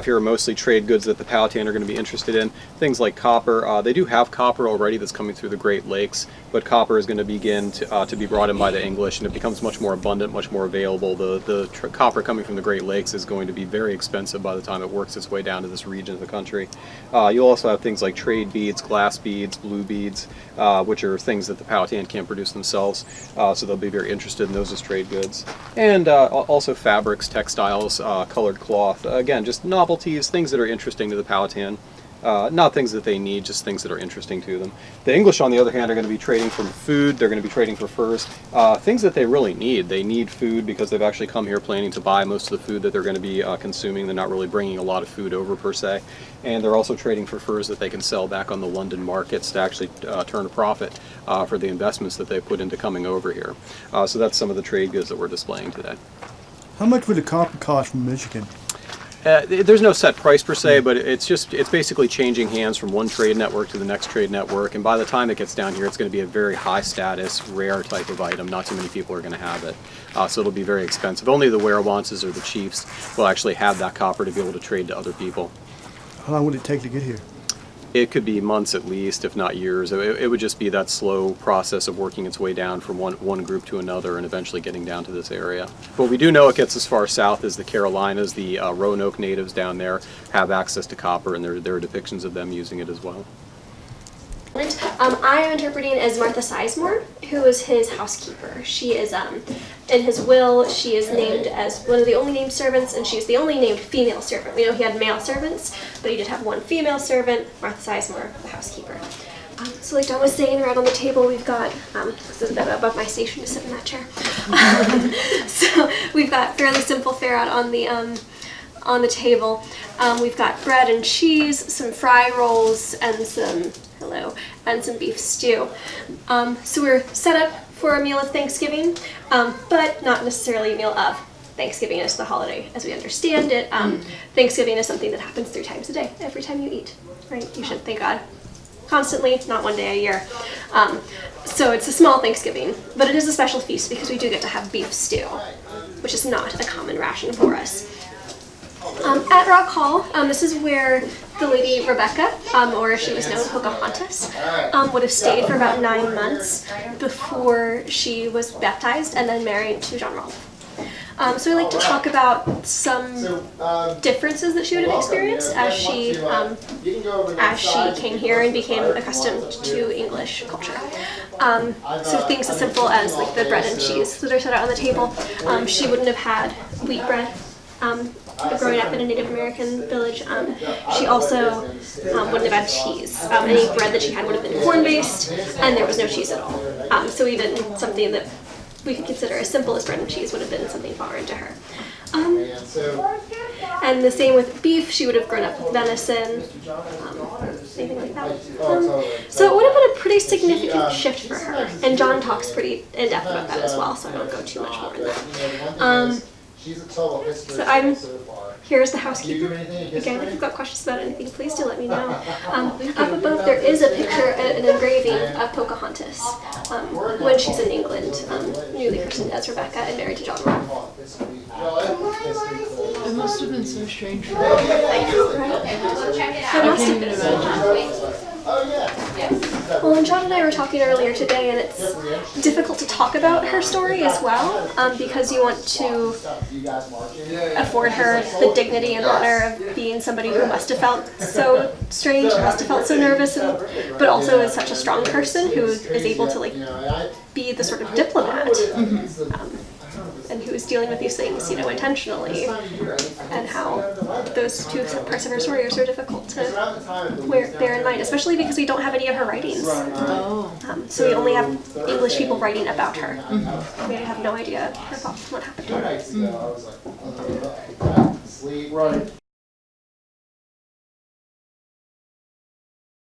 here are mostly trade goods that the Powhatan are going to be interested in. Things like copper. They do have copper already that's coming through the Great Lakes, but copper is going to begin to be brought in by the English, and it becomes much more abundant, much more available. The copper coming from the Great Lakes is going to be very expensive by the time it works its way down to this region of the country. You'll also have things like trade beads, glass beads, blue beads, which are things that the Powhatan can't produce themselves, so they'll be very interested in those as trade goods. And also fabrics, textiles, colored cloth, again, just novelties, things that are interesting to the Powhatan. Not things that they need, just things that are interesting to them. The English, on the other hand, are going to be trading for food. They're going to be trading for furs, things that they really need. They need food because they've actually come here planning to buy most of the food that they're going to be consuming. They're not really bringing a lot of food over per se. And they're also trading for furs that they can sell back on the London markets to actually turn a profit for the investments that they put into coming over here. So that's some of the trade goods that we're displaying today. How much would the copper cost from Michigan? There's no set price per se, but it's basically changing hands from one trade network to the next trade network, and by the time it gets down here, it's going to be a very high status, rare type of item. Not too many people are going to have it, so it'll be very expensive. Only the werewances or the chiefs will actually have that copper to be able to trade to other people. How long would it take to get here? It could be months at least, if not years. It would just be that slow process of working its way down from one group to another and eventually getting down to this area. But we do know it gets as far south as the Carolinas. The Roanoke natives down there have access to copper, and there are depictions of them using it as well. I am interpreting as Martha Sizemore, who is his housekeeper. She is, in his will, she is named as one of the only named servants, and she's the only named female servant. We know he had male servants, but he did have one female servant, Martha Sizemore, the housekeeper. So like John was saying, around on the table we've got, this is a bit above my station to sit in that chair. So we've got fairly simple fare out on the table. We've got bread and cheese, some fry rolls, and some beef stew. So we're set up for a meal of Thanksgiving, but not necessarily a meal of Thanksgiving as the holiday as we understand it. Thanksgiving is something that happens 3 times a day, every time you eat, right? You should thank God constantly, not one day a year. So it's a small Thanksgiving, but it is a special feast because we do get to have beef stew, which is not a common ration for us. At Rock Hall, this is where the Lady Rebecca, or as she was known, Pocahontas, would have stayed for about 9 months before she was baptized and then married to John Rolfe. So we like to talk about some differences that she would have experienced as she came here and became accustomed to English culture. So things as simple as like the bread and cheese that are set out on the table. She wouldn't have had wheat bread. Growing up in a Native American village, she also wouldn't have had cheese. Any bread that she had would have been corn-based, and there was no cheese at all. So even something that we could consider as simple as bread and cheese would have been something foreign to her. And the same with beef. She would have grown up with venison, anything like that. So it would have been a pretty significant shift for her. And John talks pretty in depth about that as well, so I don't go too much more in that. So I'm here as the housekeeper. Again, if you've got questions about anything, please do let me know. Up above there is a picture, an engraving of Pocahontas when she's in England, newly christened as Rebecca and married to John Rolfe. It must have been so strange for her. I know, right? It must have been. Imagine. Well, and John and I were talking earlier today, and it's difficult to talk about her story as well, because you want to afford her the dignity and honor of being somebody who must have felt so strange, must have felt so nervous, but also is such a strong person who is able to like be the sort of diplomat. And who is dealing with these things, intentionally, and how those two parts of her story are so difficult to bear in mind, especially because we don't have any of her writings. So we only have English people writing about her. We have no idea her thoughts, what happened to her.